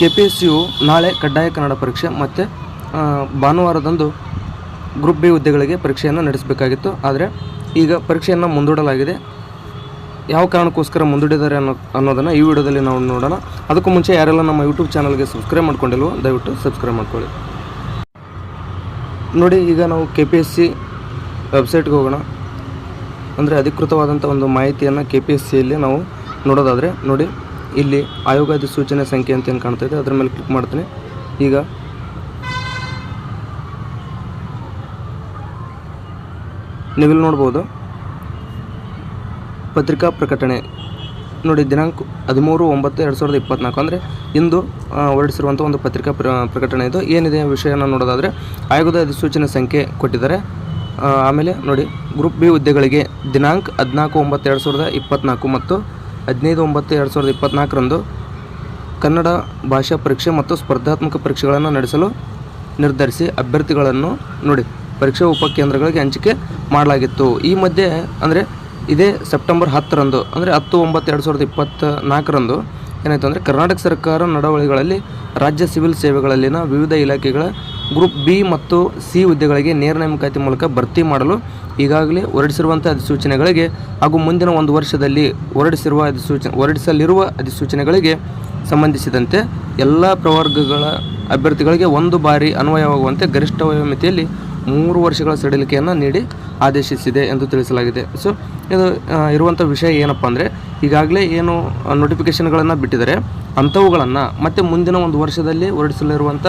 KPSCಯು ನಾಳೆ ಕಡ್ಡಾಯ ಕನ್ನಡ ಪರೀಕ್ಷೆ ಮತ್ತು ಭಾನುವಾರದಂದು ಗ್ರೂಪ್ ಬಿ ಹುದ್ದೆಗಳಿಗೆ ಪರೀಕ್ಷೆಯನ್ನು ನಡೆಸಬೇಕಾಗಿತ್ತು. ಆದರೆ ಈಗ ಪರೀಕ್ಷೆಯನ್ನು ಮುಂದೂಡಲಾಗಿದೆ. ಯಾವ ಕಾರಣಕ್ಕೋಸ್ಕರ ಮುಂದೂಡಿದ್ದಾರೆ ಅನ್ನೋದನ್ನು ಈ ವಿಡಿಯೋದಲ್ಲಿ ನಾವು ನೋಡೋಣ. ಅದಕ್ಕೂ ಮುಂಚೆ ಯಾರೆಲ್ಲ ನಮ್ಮ ಯೂಟ್ಯೂಬ್ ಚಾನಲ್ಗೆ ಸಬ್ಸ್ಕ್ರೈಬ್ ಮಾಡ್ಕೊಂಡಿಲ್ವೋ ದಯವಿಟ್ಟು ಸಬ್ಸ್ಕ್ರೈಬ್ ಮಾಡ್ಕೊಳ್ಳಿ. ನೋಡಿ, ಈಗ ನಾವು KPSC ವೆಬ್ಸೈಟ್ಗೆ ಹೋಗೋಣ. ಅಂದರೆ ಅಧಿಕೃತವಾದಂಥ ಒಂದು ಮಾಹಿತಿಯನ್ನು KPSCಯಲ್ಲಿ ನಾವು ನೋಡೋದಾದರೆ ನೋಡಿ, ಇಲ್ಲಿ ಆಯೋಗ ಅಧಿಸೂಚನೆ ಸಂಖ್ಯೆ ಅಂತ ಏನು ಕಾಣ್ತಾ ಇದೆ ಅದರ ಮೇಲೆ ಕ್ಲಿಕ್ ಮಾಡ್ತೀನಿ. ಈಗ ನೀವಿಲ್ಲಿ ನೋಡ್ಬೋದು ಪತ್ರಿಕಾ ಪ್ರಕಟಣೆ ನೋಡಿ, ದಿನಾಂಕ 13/9/2024 ಅಂದರೆ ಇಂದು ಹೊರಡಿಸಿರುವಂಥ ಒಂದು ಪತ್ರಿಕಾ ಪ್ರಕಟಣೆ. ಇದು ಏನಿದೆ ವಿಷಯನ ನೋಡೋದಾದರೆ ಆಯೋಗದ ಅಧಿಸೂಚನೆ ಸಂಖ್ಯೆ ಕೊಟ್ಟಿದ್ದಾರೆ. ಆಮೇಲೆ ನೋಡಿ, ಗ್ರೂಪ್ ಬಿ ಹುದ್ದೆಗಳಿಗೆ ದಿನಾಂಕ 14/9/2024 ಮತ್ತು 15/9/2024 ಕನ್ನಡ ಭಾಷಾ ಪರೀಕ್ಷೆ ಮತ್ತು ಸ್ಪರ್ಧಾತ್ಮಕ ಪರೀಕ್ಷೆಗಳನ್ನು ನಡೆಸಲು ನಿರ್ಧರಿಸಿ ಅಭ್ಯರ್ಥಿಗಳನ್ನು ನೋಡಿ ಪರೀಕ್ಷಾ ಉಪಕೇಂದ್ರಗಳಿಗೆ ಹಂಚಿಕೆ ಮಾಡಲಾಗಿತ್ತು. ಈ ಮಧ್ಯೆ ಅಂದರೆ ಇದೇ ಸೆಪ್ಟೆಂಬರ್ 10ರಂದು ಅಂದರೆ 10/9/2024 ಏನಾಯಿತು ಅಂದರೆ ಕರ್ನಾಟಕ ಸರ್ಕಾರ ನಡವಳಿಗಳಲ್ಲಿ ರಾಜ್ಯ ಸಿವಿಲ್ ಸೇವೆಗಳಲ್ಲಿನ ವಿವಿಧ ಇಲಾಖೆಗಳ ಗ್ರೂಪ್ ಬಿ ಮತ್ತು ಸಿ ಹುದ್ದೆಗಳಿಗೆ ನೇರ ನೇಮಕಾತಿ ಮೂಲಕ ಭರ್ತಿ ಮಾಡಲು ಈಗಾಗಲೇ ಹೊರಡಿಸಿರುವಂಥ ಅಧಿಸೂಚನೆಗಳಿಗೆ ಹಾಗೂ ಮುಂದಿನ ಒಂದು ವರ್ಷದಲ್ಲಿ ಹೊರಡಿಸಲಿರುವ ಅಧಿಸೂಚನೆಗಳಿಗೆ ಸಂಬಂಧಿಸಿದಂತೆ ಎಲ್ಲ ಪ್ರವರ್ಗಗಳ ಅಭ್ಯರ್ಥಿಗಳಿಗೆ ಒಂದು ಬಾರಿ ಅನ್ವಯವಾಗುವಂತೆ ಗರಿಷ್ಠ ವಯೋಮಿತಿಯಲ್ಲಿ 3 ವರ್ಷಗಳ ಸಡಿಲಿಕೆಯನ್ನು ನೀಡಿ ಆದೇಶಿಸಿದೆ ಎಂದು ತಿಳಿಸಲಾಗಿದೆ. ಸೊ ಇದು ಇರುವಂಥ ವಿಷಯ ಏನಪ್ಪ ಅಂದರೆ ಈಗಾಗಲೇ ಏನು ನೋಟಿಫಿಕೇಷನ್ಗಳನ್ನು ಬಿಟ್ಟಿದ್ದಾರೆ ಅಂಥವುಗಳನ್ನು ಮತ್ತು ಮುಂದಿನ ಒಂದು ವರ್ಷದಲ್ಲಿ ಹೊರಡಿಸಲಿರುವಂಥ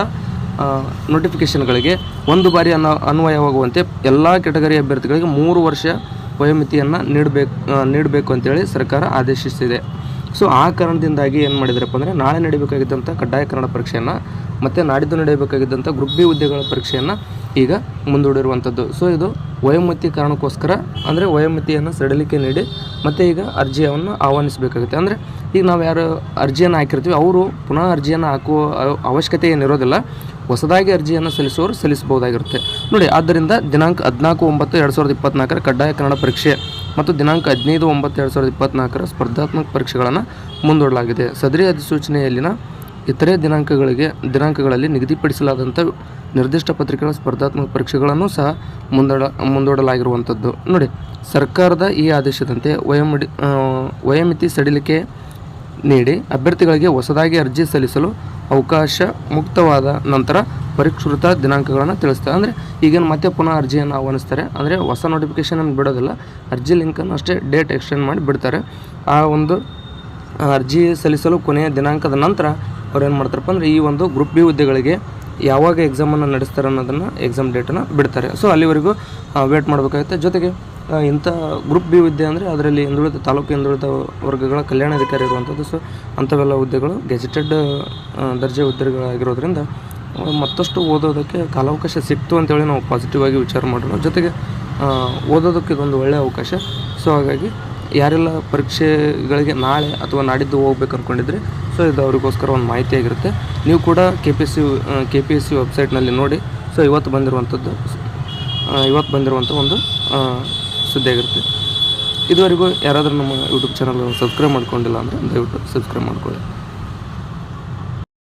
ನೋಟಿಫಿಕೇಷನ್ಗಳಿಗೆ ಒಂದು ಬಾರಿ ಅನ್ವಯವಾಗುವಂತೆ ಎಲ್ಲ ಕೆಟಗರಿ ಅಭ್ಯರ್ಥಿಗಳಿಗೆ 3 ವರ್ಷ ವಯೋಮಿತಿಯನ್ನು ನೀಡಬೇಕು ಅಂತೇಳಿ ಸರ್ಕಾರ ಆದೇಶಿಸಿದೆ. ಸೊ ಆ ಕಾರಣದಿಂದಾಗಿ ಏನು ಮಾಡಿದ್ರಪ್ಪ ಅಂದರೆ ನಾಳೆ ನಡೀಬೇಕಾಗಿದ್ದಂಥ ಕಡ್ಡಾಯ ಕನ್ನಡ ಪರೀಕ್ಷೆಯನ್ನು ಮತ್ತು ನಾಡಿದ್ದು ನಡೆಯಬೇಕಾಗಿದ್ದಂಥ ಗ್ರೂಪ್ ಬಿ ಹುದ್ದೆಗಳ ಪರೀಕ್ಷೆಯನ್ನು ಈಗ ಮುಂದೂಡಿರುವಂಥದ್ದು. ಸೊ ಇದು ವಯೋಮಿತಿ ಕಾರಣಕ್ಕೋಸ್ಕರ, ಅಂದರೆ ವಯೋಮಿತಿಯನ್ನು ಸಡಿಲಿಕೆ ನೀಡಿ ಮತ್ತು ಈಗ ಅರ್ಜಿಯನ್ನು ಆಹ್ವಾನಿಸಬೇಕಾಗುತ್ತೆ. ಅಂದರೆ ಈಗ ನಾವು ಯಾರು ಅರ್ಜಿಯನ್ನು ಹಾಕಿರ್ತೀವಿ ಅವರು ಪುನಃ ಅರ್ಜಿಯನ್ನು ಹಾಕುವ ಅವಶ್ಯಕತೆ ಏನಿರೋದಿಲ್ಲ, ಹೊಸದಾಗಿ ಅರ್ಜಿಯನ್ನು ಸಲ್ಲಿಸುವವರು ಸಲ್ಲಿಸಬಹುದಾಗಿರುತ್ತೆ ನೋಡಿ. ಆದ್ದರಿಂದ ದಿನಾಂಕ 14/9/2024 ಕಡ್ಡಾಯ ಕನ್ನಡ ಪರೀಕ್ಷೆ ಮತ್ತು ದಿನಾಂಕ 15/9/2024 ಸ್ಪರ್ಧಾತ್ಮಕ ಪರೀಕ್ಷೆಗಳನ್ನು ಮುಂದೂಡಲಾಗಿದೆ. ಸದರಿ ಅಧಿಸೂಚನೆಯಲ್ಲಿನ ಇತರೆ ದಿನಾಂಕಗಳಲ್ಲಿ ನಿಗದಿಪಡಿಸಲಾದಂಥ ನಿರ್ದಿಷ್ಟ ಪತ್ರಿಕೆಗಳ ಸ್ಪರ್ಧಾತ್ಮಕ ಪರೀಕ್ಷೆಗಳನ್ನು ಸಹ ಮುಂದೂಡಲಾಗಿರುವಂಥದ್ದು ನೋಡಿ. ಸರ್ಕಾರದ ಈ ಆದೇಶದಂತೆ ವಯೋಮಿತಿ ಸಡಿಲಿಕೆ ನೀಡಿ ಅಭ್ಯರ್ಥಿಗಳಿಗೆ ಹೊಸದಾಗಿ ಅರ್ಜಿ ಸಲ್ಲಿಸಲು ಅವಕಾಶ ಮುಕ್ತವಾದ ನಂತರ ಪರಿಷ್ಕೃತ ದಿನಾಂಕಗಳನ್ನು ತಿಳಿಸ್ತಾರೆ. ಅಂದರೆ ಈಗೇನು ಮತ್ತೆ ಪುನಃ ಅರ್ಜಿಯನ್ನು ಆಹ್ವಾನಿಸ್ತಾರೆ. ಅಂದರೆ ಹೊಸ ನೋಟಿಫಿಕೇಷನನ್ನು ಬಿಡೋದಿಲ್ಲ, ಅರ್ಜಿ ಲಿಂಕನ್ನು ಅಷ್ಟೇ ಡೇಟ್ ಎಕ್ಸ್ಟೆಂಡ್ ಮಾಡಿ ಬಿಡ್ತಾರೆ. ಆ ಒಂದು ಅರ್ಜಿ ಸಲ್ಲಿಸಲು ಕೊನೆಯ ದಿನಾಂಕದ ನಂತರ ಅವ್ರು ಏನು ಮಾಡ್ತಾರಪ್ಪ ಅಂದರೆ ಈ ಒಂದು ಗ್ರೂಪ್ ಬಿ ಹುದ್ದೆಗಳಿಗೆ ಯಾವಾಗ ಎಕ್ಸಾಮನ್ನು ನಡೆಸ್ತಾರೆ ಅನ್ನೋದನ್ನು ಎಕ್ಸಾಮ್ ಡೇಟನ್ನು ಬಿಡ್ತಾರೆ. ಸೊ ಅಲ್ಲಿವರೆಗೂ ವೇಟ್ ಮಾಡಬೇಕಾಗುತ್ತೆ. ಜೊತೆಗೆ ಇಂಥ ಗ್ರೂಪ್ ಬಿ ಹುದ್ದೆ ಅಂದರೆ ಅದರಲ್ಲಿ ತಾಲೂಕು ಹಿಂದುಳಿದ ವರ್ಗಗಳ ಕಲ್ಯಾಣಾಧಿಕಾರಿ ಇರುವಂಥದ್ದು. ಸೊ ಅಂಥವೆಲ್ಲ ಹುದ್ದೆಗಳು ಗೆಜೆಟೆಡ್ ದರ್ಜೆ ಹುದ್ದೆಗಳಾಗಿರೋದ್ರಿಂದ ಮತ್ತಷ್ಟು ಓದೋದಕ್ಕೆ ಕಾಲಾವಕಾಶ ಸಿಕ್ತು ಅಂತೇಳಿ ನಾವು ಪಾಸಿಟಿವ್ ಆಗಿ ವಿಚಾರ ಮಾಡೋಣ. ಜೊತೆಗೆ ಓದೋದಕ್ಕೆ ಇದೊಂದು ಒಳ್ಳೆಯ ಅವಕಾಶ. ಸೊ ಹಾಗಾಗಿ ಯಾರೆಲ್ಲ ಪರೀಕ್ಷೆಗಳಿಗೆ ನಾಳೆ ಅಥವಾ ನಾಡಿದ್ದು ಹೋಗ್ಬೇಕು ಅಂದ್ಕೊಂಡಿದ್ರೆ ಸೊ ಇದು ಅವರಿಗೋಸ್ಕರ ಒಂದು ಮಾಹಿತಿಯಾಗಿರುತ್ತೆ. ನೀವು ಕೂಡ KPSC ವೆಬ್ಸೈಟ್ನಲ್ಲಿ ನೋಡಿ. ಸೊ ಇವತ್ತು ಬಂದಿರುವಂಥ ಒಂದು ಸುದ್ದಿಯಾಗಿರುತ್ತೆ. ಇದುವರೆಗೂ ಯಾರಾದರೂ ನಮ್ಮ ಯೂಟ್ಯೂಬ್ ಚಾನಲ್ ಸಬ್ಸ್ಕ್ರೈಬ್ ಮಾಡ್ಕೊಂಡಿಲ್ಲ ಅಂದರೆ ದಯವಿಟ್ಟು ಸಬ್ಸ್ಕ್ರೈಬ್ ಮಾಡ್ಕೊಳ್ಳಿ.